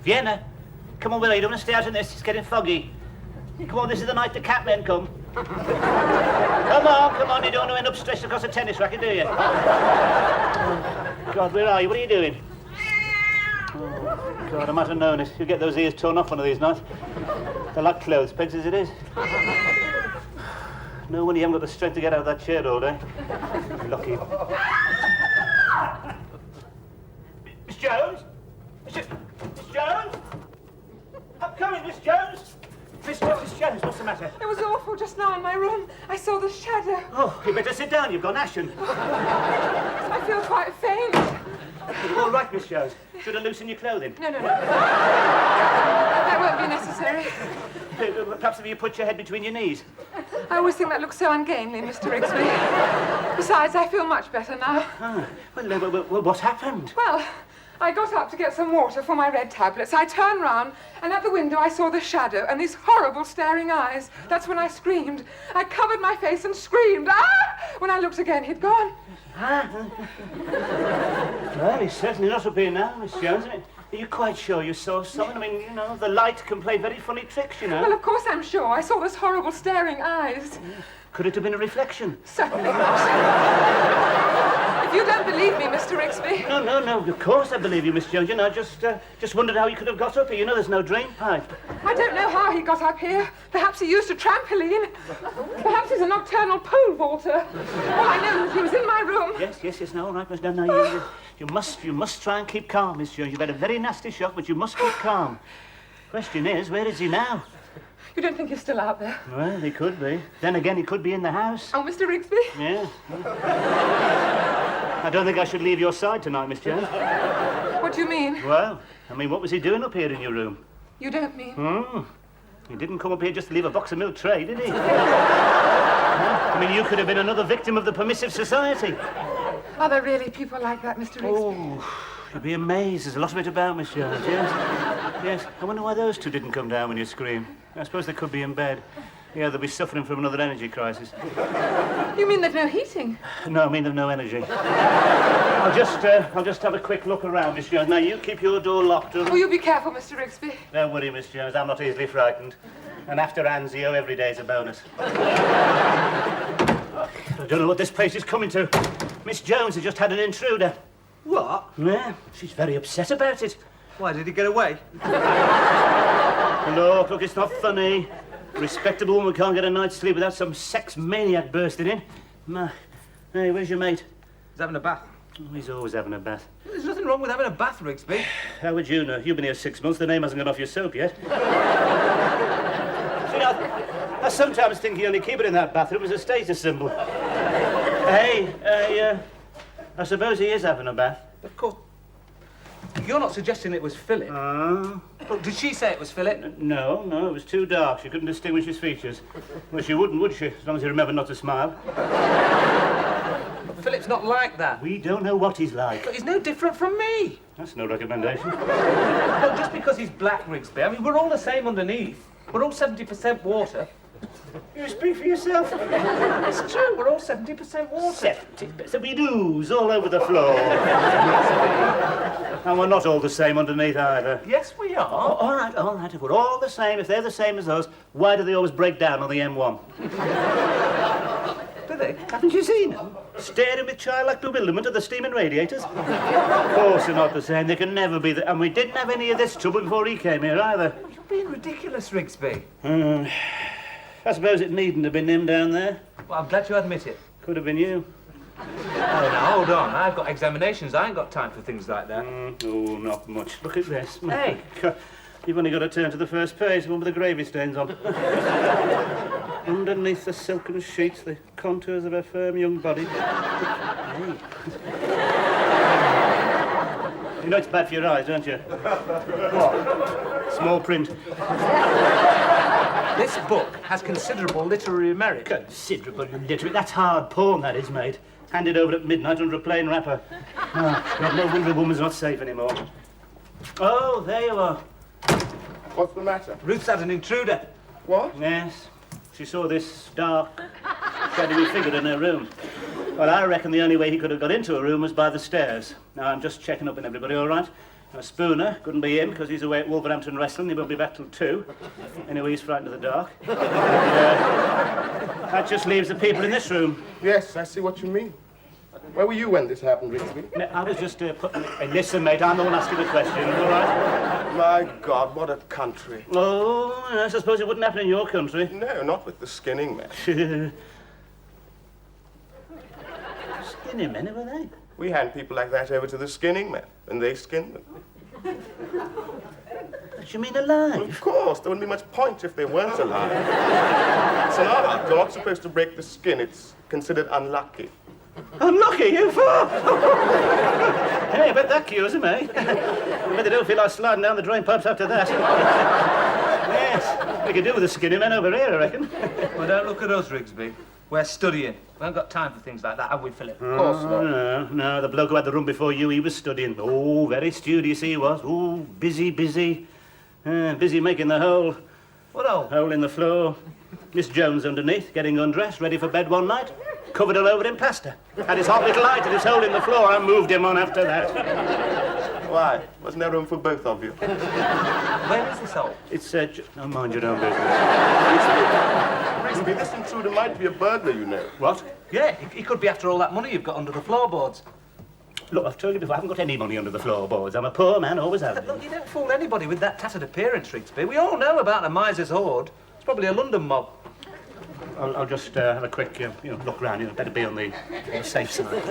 Vienna? Come on, Willie, you don't want to stay out in this. It's getting foggy. Come on, this is the night the catmen come. Come on, you don't want to end up stretched across a tennis racket, do you? Oh, God, where are you? What are you doing? Oh, God, I might have known it. You'll get those ears torn off one of these nights. They're like clothes pegs as it is. No wonder you haven't got the strength to get out of that chair all day. Lucky. Miss Jones? Miss Jones? I'm coming, Miss Jones. Miss Jones, what's the matter? It was awful just now in my room. I saw the shadow. Oh, you better sit down. You've gone ashen. I feel quite faint. All right, Miss Jones. Should I loosen your clothing? No. That won't be necessary. Perhaps if you put your head between your knees. I always think that looks so ungainly, Mr. Rigsby. Besides, I feel much better now. Ah, well, what happened? Well, I got up to get some water for my red tablets. I turned round, and at the window I saw the shadow and these horrible staring eyes. That's when I screamed. I covered my face and screamed. Ah! When I looked again, he'd gone. Well, he's certainly not up here now, Miss Jones. Are you quite sure you saw something? I mean, you know, the light can play very funny tricks, you know. Well, of course I'm sure. I saw those horrible staring eyes. Could it have been a reflection? Certainly not. If you don't believe me, Mr. Rigsby. No, of course I believe you, Miss Jones. You know, just wondered how he could have got up here. You know, there's no drain pipe. I don't know how he got up here. Perhaps he used a trampoline. Perhaps he's a nocturnal pole vaulter. All I know is he was in my room. Yes, no, all right, Miss. No, you must try and keep calm, Miss Jones. You've had a very nasty shock, but you must keep calm. Question is, where is he now? You don't think he's still out there? Well, he could be. Then again, he could be in the house. Oh, Mr. Rigsby? Yeah. I don't think I should leave your side tonight, Miss Jones. What do you mean? Well, what was he doing up here in your room? You don't mean? He didn't come up here just to leave a box of milk tray, did he? You could have been another victim of the permissive society. Are there really people like that, Mr. Rigsby? Oh, you'd be amazed. There's a lot of it about, Miss Jones, yes. I wonder why those two didn't come down when you screamed. I suppose they could be in bed. Yeah, they'll be suffering from another energy crisis. You mean they've no heating? No, I mean they've no energy. I'll just have a quick look around, Miss Jones. Now, you keep your door locked. Oh, you be careful, Mr. Rigsby. Don't worry, Miss Jones. I'm not easily frightened. And after Anzio, every day's a bonus. I don't know what this place is coming to. Miss Jones has just had an intruder. What? Yeah, she's very upset about it. Why, did he get away? Look, it's not funny. A respectable woman can't get a night's sleep without some sex maniac bursting in. Hey, where's your mate? He's having a bath. Oh, he's always having a bath. There's nothing wrong with having a bath, Rigsby. How would you know? You've been here 6 months. The name hasn't gone off your soap yet. See, I sometimes think you only keep it in that bathroom as a status symbol. Hey, I suppose he is having a bath. Of course. You're not suggesting it was Philip? Look, did she say it was Philip? No, it was too dark. She couldn't distinguish his features. Well, she wouldn't, would she? As long as he remembered not to smile. But Philip's not like that. We don't know what he's like. But he's no different from me. That's no recommendation. Look, just because he's black, Rigsby, we're all the same underneath. We're all 70% water. You speak for yourself. It's true, we're all 70% water. 70%? We ooze all over the floor. And we're not all the same underneath either. Yes, we are. Oh, all right. If we're all the same, if they're the same as us, why do they always break down on the M1? Do they? Haven't you seen them? Staring with childlike bewilderment at the steaming radiators? Of course they're not the same. They can never be. And we didn't have any of this trouble before he came here either. You're being ridiculous, Rigsby. I suppose it needn't have been him down there. Well, I'm glad you admit it. Could have been you. Oh, now, hold on. I've got examinations. I ain't got time for things like that. Oh, not much. Look at this. Hey. You've only got to turn to the first page, the one with the gravy stains on. Underneath the silken sheets, the contours of her firm young body. Hey. You know it's bad for your eyes, don't you? What? Small print. This book has considerable literary merit. Considerable literary? That's hard porn, that is, mate. Handed over at midnight under a plain wrapper. Oh, God, no wonder a woman's not safe anymore. Oh, there you are. What's the matter? Ruth's had an intruder. What? Yes. She saw this dark, shadowy figure in her room. Well, I reckon the only way he could have got into her room was by the stairs. Now, I'm just checking up on everybody, all right? Spooner, couldn't be in because he's away at Wolverhampton Wrestling. He won't be back till 2. Anyway, he's frightened of the dark. That just leaves the people in this room. Yes, I see what you mean. Where were you when this happened, Rigsby? No, I was just putting... Hey, listen, mate, I'm the one asking the questions, all right? My God, what a country. Oh, I suppose it wouldn't happen in your country. No, not with the skinning men. Skinny men, who were they? We hand people like that over to the skinning men, and they skin them. What, you mean alive? Of course, there wouldn't be much point if they weren't alive. It's an art. You're not supposed to break the skin. It's considered unlucky. Unlucky, you fool! Hey, I bet that cures him, eh? I bet they don't feel like sliding down the drain pipes after that. Yes, we could do with the skinny men over here, I reckon. Well, don't look at us, Rigsby. We're studying. We haven't got time for things like that, have we, Philip? Of course not. No, the bloke who had the room before you, he was studying. Oh, very studious he was. Oh, busy. Busy making the hole. What hole? Hole in the floor. Miss Jones underneath, getting undressed, ready for bed one night. Covered all over in plaster. Had his hot little eye to this hole in the floor. I moved him on after that. Why? Wasn't there room for both of you? Where is this hole? It's, oh, mind your own business. Rigsby, this intruder might be a burglar, you know. What? Yeah, he could be after all that money you've got under the floorboards. Look, I've told you before, I haven't got any money under the floorboards. I'm a poor man, always have been. Look, you don't fool anybody with that tattered appearance, Rigsby. We all know about the miser's hoard. It's probably a London mob. I'll just have a quick, look round. Better be on the safe side.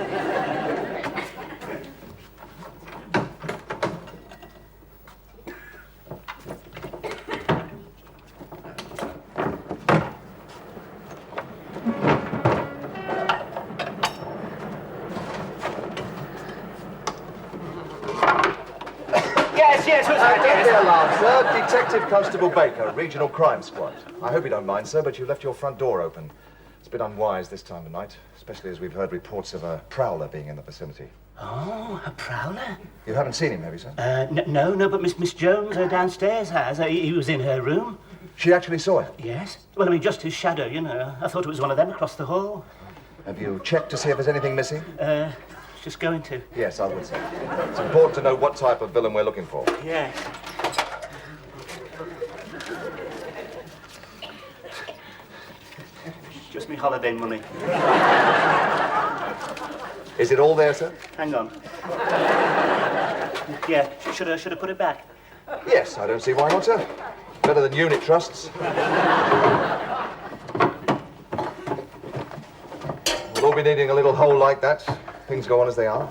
Yes, who's that? Don't be alarmed, sir. Detective Constable Baker, Regional Crime Squad. I hope you don't mind, sir, but you left your front door open. It's a bit unwise this time of night, especially as we've heard reports of a prowler being in the vicinity. Oh, a prowler? You haven't seen him, have you, sir? No, but Miss Jones downstairs has. He was in her room. She actually saw him? Yes. Well, I mean, just his shadow, I thought it was one of them across the hall. Have you checked to see if there's anything missing? Just going to. Yes, I would say. It's important to know what type of villain we're looking for. Yes. Just me holiday money. Is it all there, sir? Hang on. Yeah, should I put it back? Yes, I don't see why not, sir. Better than unit trusts. We'll all be needing a little hole like that. Things go on as they are. Of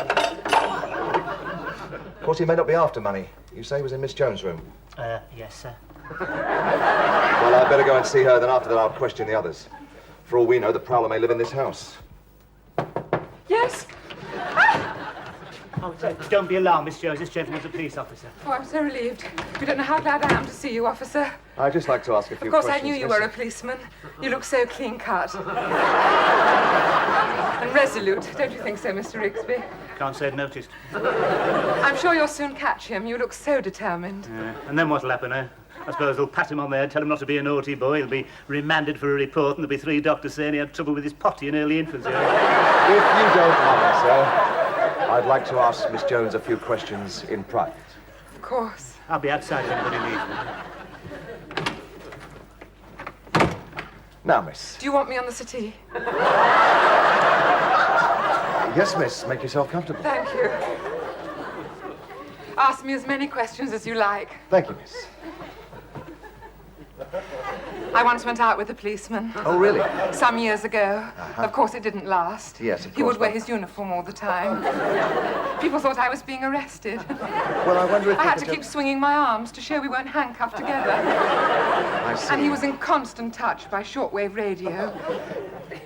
course, he may not be after money. You say he was in Miss Jones' room? Yes, sir. Well, I'd better go and see her, then after that I'll question the others. For all we know, the prowler may live in this house. Yes? Oh, don't be alarmed, Miss Jones. This gentleman's a police officer. Oh, I'm so relieved. You don't know how glad I am to see you, officer. I'd just like to ask a few Of course, questions. I knew you miss. were a policeman. You look so clean-cut. And resolute, don't you think so, Mr. Rigsby? Can't say I'd noticed. I'm sure you'll soon catch him. You look so determined. And then what'll happen, eh? I suppose they'll pat him on the head, tell him not to be a naughty boy. He'll be remanded for a report, and there'll be 3 doctors saying he had trouble with his potty in early infancy. If you don't mind, sir, I'd like to ask Miss Jones a few questions in private. Of course. I'll be outside if anybody needs me. Now, miss. Do you want me on the settee? Yes, miss. Make yourself comfortable. Thank you. Ask me as many questions as you like. Thank you, miss. I once went out with a policeman. Oh, really? Some years ago. Of course, it didn't last. Yes, of He would course, wear but- his uniform all the time. People thought I was being arrested. Well, I wonder if I you had could to tell- keep swinging my arms to show we weren't handcuffed together. I see. And he was in constant touch by shortwave radio.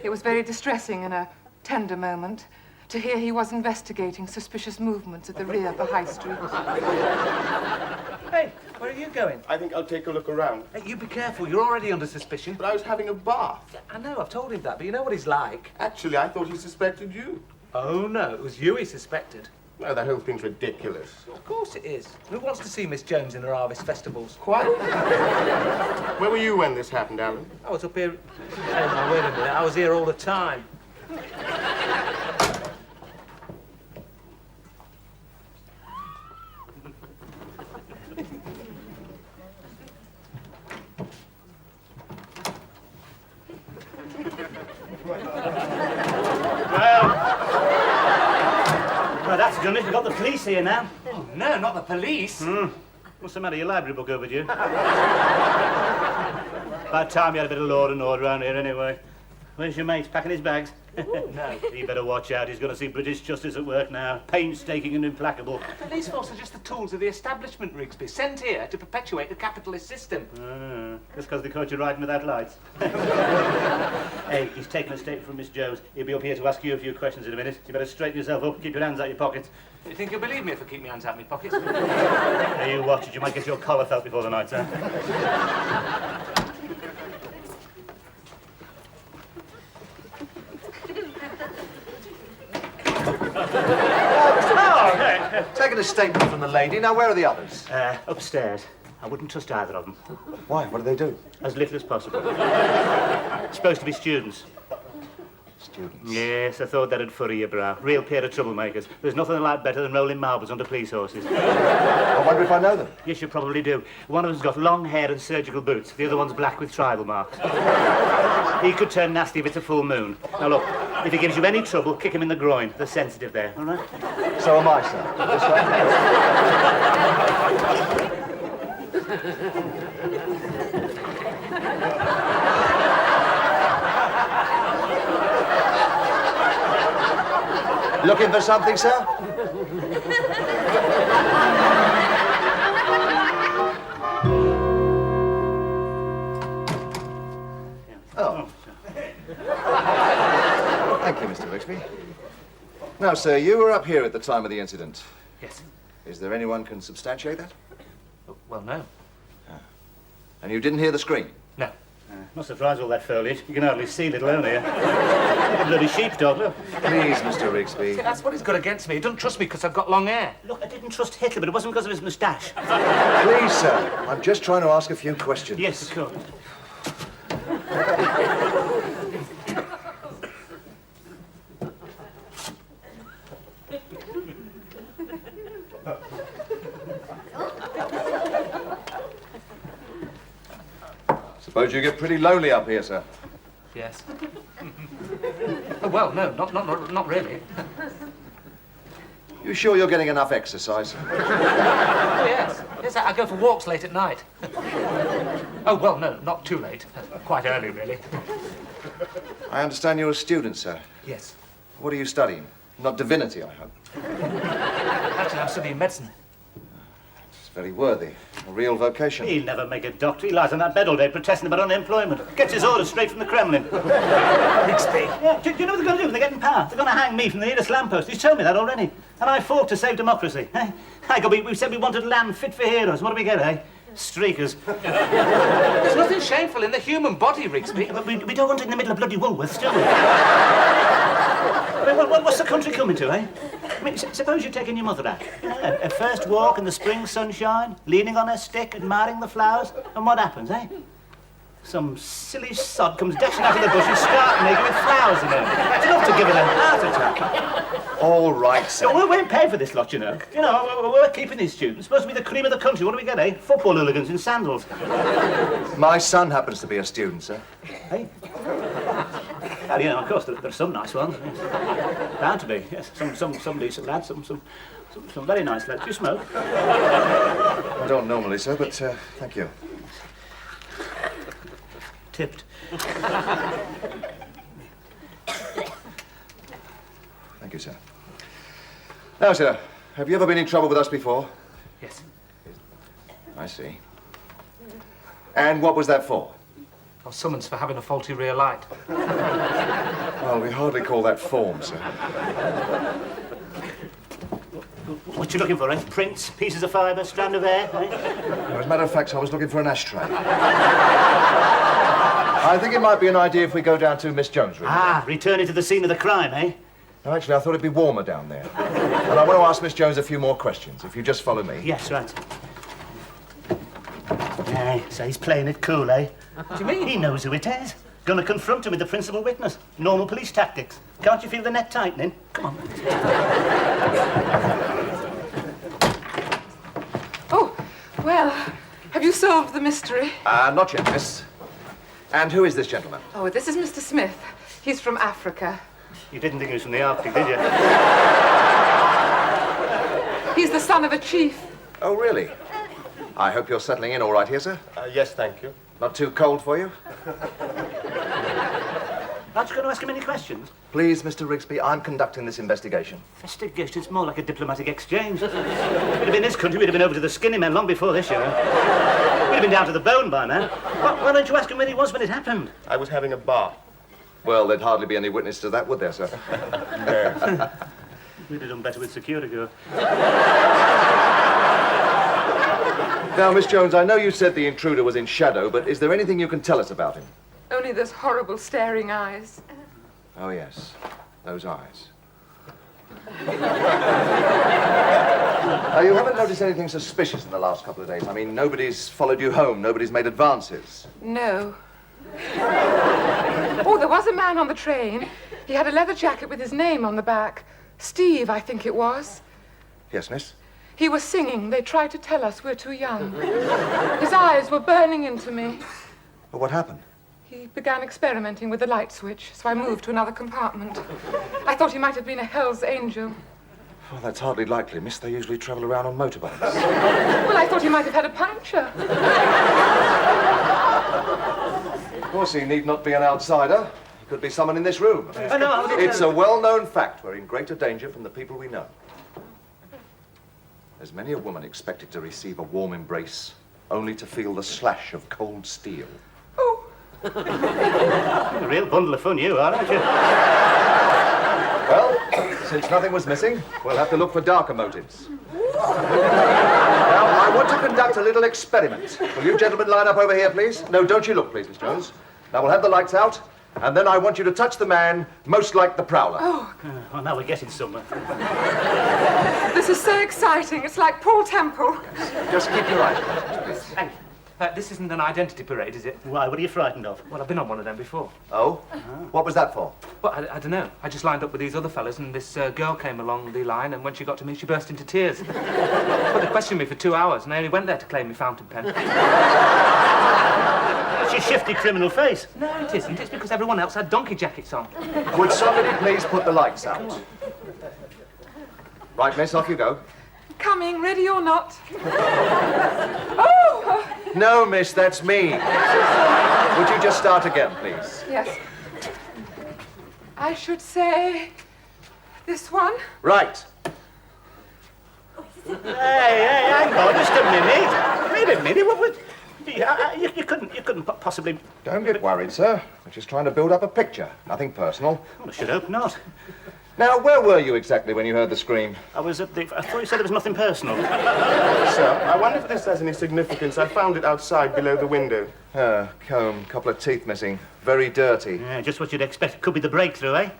It was very distressing and a tender moment to hear he was investigating suspicious movements at the rear of the high street. Hey, where are you going? I think I'll take a look around. Hey, you be careful. You're already under suspicion. But I was having a bath. I know, I've told him that, but you know what he's like. Actually, I thought he suspected you. Oh, no, it was you he suspected. No, that whole thing's ridiculous. Of course it is. Who wants to see Miss Jones in her harvest festivals? Quite. Where were you when this happened, Alan? I was up here... Hey, now, wait a minute. I was here all the time. Johnny, we've got the police here now. Oh, no, not the police. What's the matter? Your library book overdue? About time you had a bit of law and order around here, anyway. Where's your mate? Packing his bags? No. You better watch out. He's going to see British justice at work now. Painstaking and implacable. The police force are just the tools of the establishment, Rigsby, sent here to perpetuate the capitalist system. Just because they caught you riding without lights. Hey, he's taken a statement from Miss Jones. He'll be up here to ask you a few questions in a minute. You better straighten yourself up. Keep your hands out your pockets. You think you'll believe me if I keep my hands out of my pockets? Hey, you watch it. You might get your collar felt before the night's out. Taking a statement from the lady. Now, where are the others? Upstairs. I wouldn't trust either of them. Why? What do they do? As little as possible. Supposed to be students. Students. Yes, I thought that'd furry your brow. Real pair of troublemakers. There's nothing like better than rolling marbles under police horses. I wonder if I know them. Yes, you probably do. One of them's got long hair and surgical boots. The other one's black with tribal marks. He could turn nasty if it's a full moon. Now look, if he gives you any trouble, kick him in the groin. They're sensitive there, all right? So am I, sir. This way. Looking for something, sir? Oh. Thank you, Mr. Rigsby. Now, sir, you were up here at the time of the incident. Yes. Is there anyone can substantiate that? Oh, well, no. And you didn't hear the scream? No. Not surprised with all that foliage. You can hardly see, little only. A bloody sheepdog, look. Please, Mr. Rigsby. See, that's what he's got against me. He doesn't trust me because I've got long hair. Look, I didn't trust Hitler, but it wasn't because of his moustache. Please, sir. I'm just trying to ask a few questions. Yes, of course. Suppose you get pretty lonely up here, sir. Yes. Oh, well, no, not really. You sure you're getting enough exercise? Oh, yes. Yes, I go for walks late at night. Oh, well, no, not too late. Quite early, really. I understand you're a student, sir. Yes. What are you studying? Not divinity, I hope. Actually, I'm studying medicine. It's very worthy. A real vocation. He'll never make a doctor. He lies on that bed all day protesting about unemployment. Gets his orders straight from the Kremlin. Rigsby. Yeah, do you know what they're going to do when they get in power? They're going to hang me from the nearest lamppost. He's told me that already. And I fought to save democracy. Eh? We said we wanted land fit for heroes. What do we get, eh? Streakers. There's nothing shameful in the human body, Rigsby. But we don't want it in the middle of bloody Woolworths, do we? I mean, what's the country coming to, eh? I mean, suppose you're taking your mother out. You know, a first walk in the spring sunshine, leaning on her stick, admiring the flowers, and what happens, eh? Some silly sod comes dashing out of the bushes, stark naked with flowers in it. It's enough to give it a heart attack. All right, sir. No, we're paying for this lot, you know. You know, we're keeping these students. Supposed to be the cream of the country. What do we get, eh? Football hooligans in sandals. My son happens to be a student, sir. Hey? Well, you know, of course, there are some nice ones. Yes. Bound to be, yes. Some decent lads, some very nice lads. Do you smoke? I don't normally, sir, but thank you. Tipped. Thank you, sir. Now, sir, have you ever been in trouble with us before? Yes. I see. And what was that for? I was summoned for having a faulty rear light. Well, we hardly call that form, sir. What you looking for, eh? Prints, pieces of fibre, strand of hair, eh? As a matter of fact, I was looking for an ashtray. I think it might be an idea if we go down to Miss Jones' room. Ah, returning to the scene of the crime, eh? No, actually, I thought it'd be warmer down there. And I want to ask Miss Jones a few more questions, if you just follow me. Yes, right. Aye, so he's playing it cool, eh? What do you mean? He knows who it is. Gonna confront him with the principal witness. Normal police tactics. Can't you feel the net tightening? Come on. Oh, well, have you solved the mystery? Not yet, miss. And who is this gentleman? Oh, this is Mr. Smith. He's from Africa. You didn't think he was from the Arctic, did you? the son of a chief. Oh, really? I hope you're settling in all right here, sir. Yes, thank you. Not too cold for you? Aren't you going to ask him any questions? Please, Mr. Rigsby, I'm conducting this investigation. Investigation, it's more like a diplomatic exchange. If we'd have been in this country, we'd have been over to the skinny men long before this, you know. We'd have been down to the bone by now. Why don't you ask him where he was when it happened? I was having a bath. Well, there'd hardly be any witness to that, would there, sir? We'd have done better with Securigo. Now, Miss Jones, I know you said the intruder was in shadow, but is there anything you can tell us about him? Only those horrible staring eyes. Oh, yes. Those eyes. You haven't noticed anything suspicious in the last couple of days? I mean, nobody's followed you home, nobody's made advances. No. Oh, there was a man on the train. He had a leather jacket with his name on the back. Steve, I think it was. Yes, miss? He was singing. They tried to tell us we're too young. His eyes were burning into me. Well, what happened? He began experimenting with the light switch, so I moved to another compartment. I thought he might have been a Hell's Angel. Well, that's hardly likely, miss. They usually travel around on motorbikes. Well, I thought he might have had a puncture. Of course, he need not be an outsider. He could be someone in this room. I know. It's a well-known fact. We're in greater danger from the people we know. There's many a woman expected to receive a warm embrace, only to feel the slash of cold steel. Oh, A real bundle of fun you are, aren't you? Well, since nothing was missing, we'll have to look for darker motives. Now, I want to conduct a little experiment. Will you gentlemen line up over here, please? No, don't you look, please, Miss Jones. Now, we'll have the lights out, and then I want you to touch the man most like the Prowler. Well, now we're getting somewhere. this is so exciting. It's like Paul Temple. Just keep your eyes closed, please. Thank you. This isn't an identity parade, is it? Why, what are you frightened of? Well, I've been on one of them before. Oh? What was that for? Well, I don't know. I just lined up with these other fellas, and this girl came along the line, and when she got to me, she burst into tears. Well, they questioned me for 2 hours, and I only went there to claim my fountain pen. That's your shifty criminal face. No, it isn't. It's because everyone else had donkey jackets on. Would somebody please put the lights out? Right, miss, off you go. Coming, ready or not. Oh! No, miss, that's me. Would you just start again, please? Yes. I should say this one. Right. Hey, hang on just a minute. Wait a minute, what would... You couldn't possibly... Don't get worried, sir. We're just trying to build up a picture. Nothing personal. Well, I should hope not. Now, where were you exactly when you heard the scream? I was at the... I thought you said there was nothing personal. Sir, I wonder if this has any significance. I found it outside below the window. Comb, couple of teeth missing. Very dirty. Yeah, just what you'd expect. Could be the breakthrough, eh?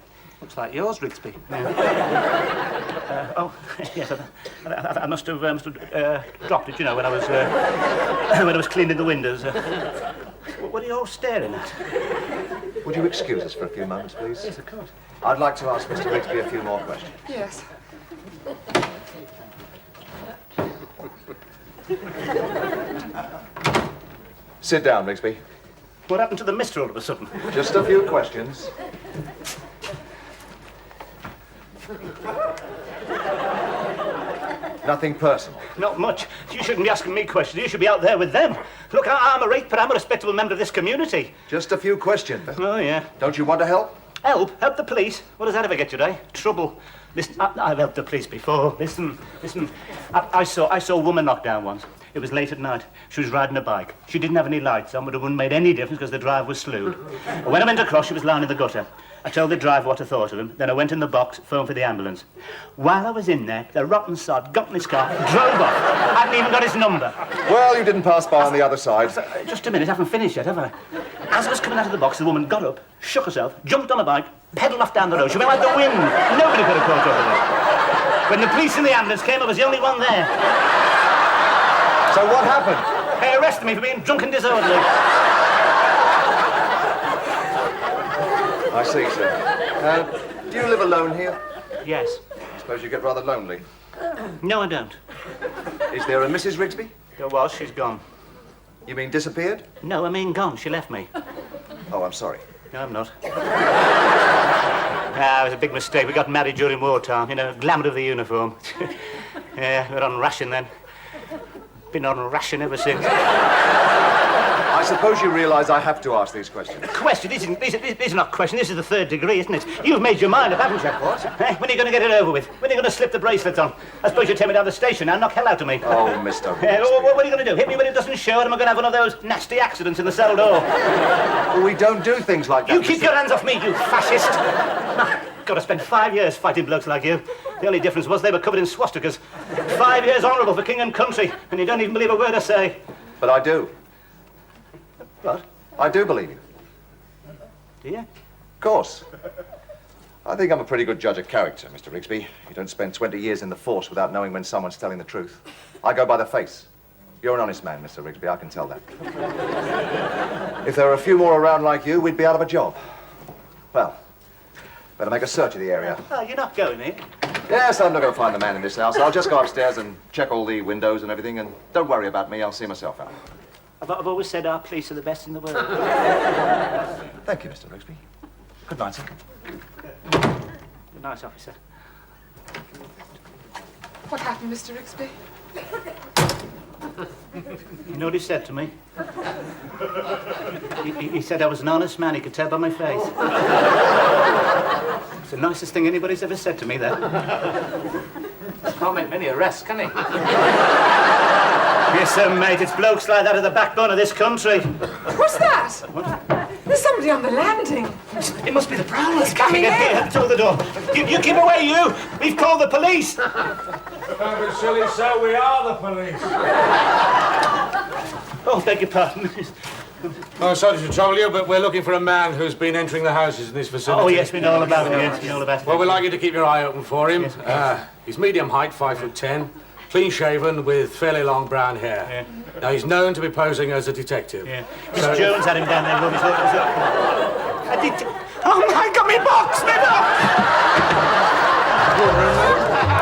Looks like yours, Rigsby. Oh, yes, I must have dropped it, you know, when I was cleaning the windows. What are you all staring at? Would you excuse us for a few moments, please? Yes, of course. I'd like to ask Mr. Rigsby a few more questions. Yes. Sit down, Rigsby. What happened to the mister all of a sudden? Just a few questions. Nothing personal. Not much. You shouldn't be asking me questions. You should be out there with them. Look, I'm a raper. I'm a respectable member of this community. Just a few questions. Oh, yeah. Don't you want to help? Help? Help the police? What does that ever get you, eh? Trouble. Listen, I've helped the police before. Listen. I saw a woman knocked down once. It was late at night. She was riding a bike. She didn't have any lights on, but it wouldn't made any difference because the drive was slewed. And when I went across, she was lying in the gutter. I told the driver what I thought of him. Then I went in the box, phoned for the ambulance. While I was in there, the rotten sod got in his car, drove off. I hadn't even got his number. Well, you didn't pass by on the other side. Just a minute, I haven't finished yet, have I? As I was coming out of the box, the woman got up, shook herself, jumped on a bike, pedalled off down the road. She went like the wind. Nobody could have caught up with her. When the police and the ambulance came, I was the only one there. So what happened? They arrested me for being drunk and disorderly. I see, sir. Do you live alone here? Yes. I suppose you get rather lonely. No, I don't. Is there a Mrs. Rigsby? There was, she's gone. You mean disappeared? No, I mean gone. She left me. Oh, I'm sorry. No, I'm not. It was a big mistake. We got married during wartime, you know, glamour of the uniform. Yeah, we're on ration then. Been on ration ever since. I suppose you realise I have to ask these questions. Question? These are not questions. This is the third degree, isn't it? You've made your mind up, haven't you? What? When are you going to get it over with? When are you going to slip the bracelets on? I suppose you'll take me down the station now and knock hell out of me. Oh, Mr. What are you going to do? Hit me when it doesn't show and am I going to have one of those nasty accidents in the cell door? Well, we don't do things like that. You keep your hands off me, you fascist! Got to spend 5 years fighting blokes like you. The only difference was they were covered in swastikas. 5 years honourable for king and country, and you don't even believe a word I say. But I do. What? I do believe you. Do you? Of course. I think I'm a pretty good judge of character, Mr. Rigsby. You don't spend 20 years in the force without knowing when someone's telling the truth. I go by the face. You're an honest man, Mr. Rigsby, I can tell that. If there were a few more around like you, we'd be out of a job. Well, better make a search of the area. Oh, you're not going, eh? Yes, I'm not going to find the man in this house. I'll just go upstairs and check all the windows and everything, and don't worry about me, I'll see myself out. I've always said our police are the best in the world. Thank you, Mr. Rigsby. Good night, sir. Good night, officer. What happened, Mr. Rigsby? You know what he said to me? He said I was an honest man, he could tell by my face. It's the nicest thing anybody's ever said to me, that. Can't make many arrests, can he? Yes, sir, mate, it's blokes like that are the backbone of this country. What's that? What? There's somebody on the landing. It must be the Prowlers coming in. Here, through the door. You keep away, you! We've called the police! Don't be silly, sir, we are the police. Oh, beg your pardon. Oh, sorry to trouble you, but we're looking for a man who's been entering the houses in this vicinity. Oh, yes, we know all about it, yes, we know all about it. Well, we'd like you to keep your eye open for him. Yes. He's medium height, 5'10", clean-shaven, with fairly long brown hair. Yeah. Now, he's known to be posing as a detective. Yeah. Miss Jones had him down there, Robbie. I did... Oh, my God, me box! Me box!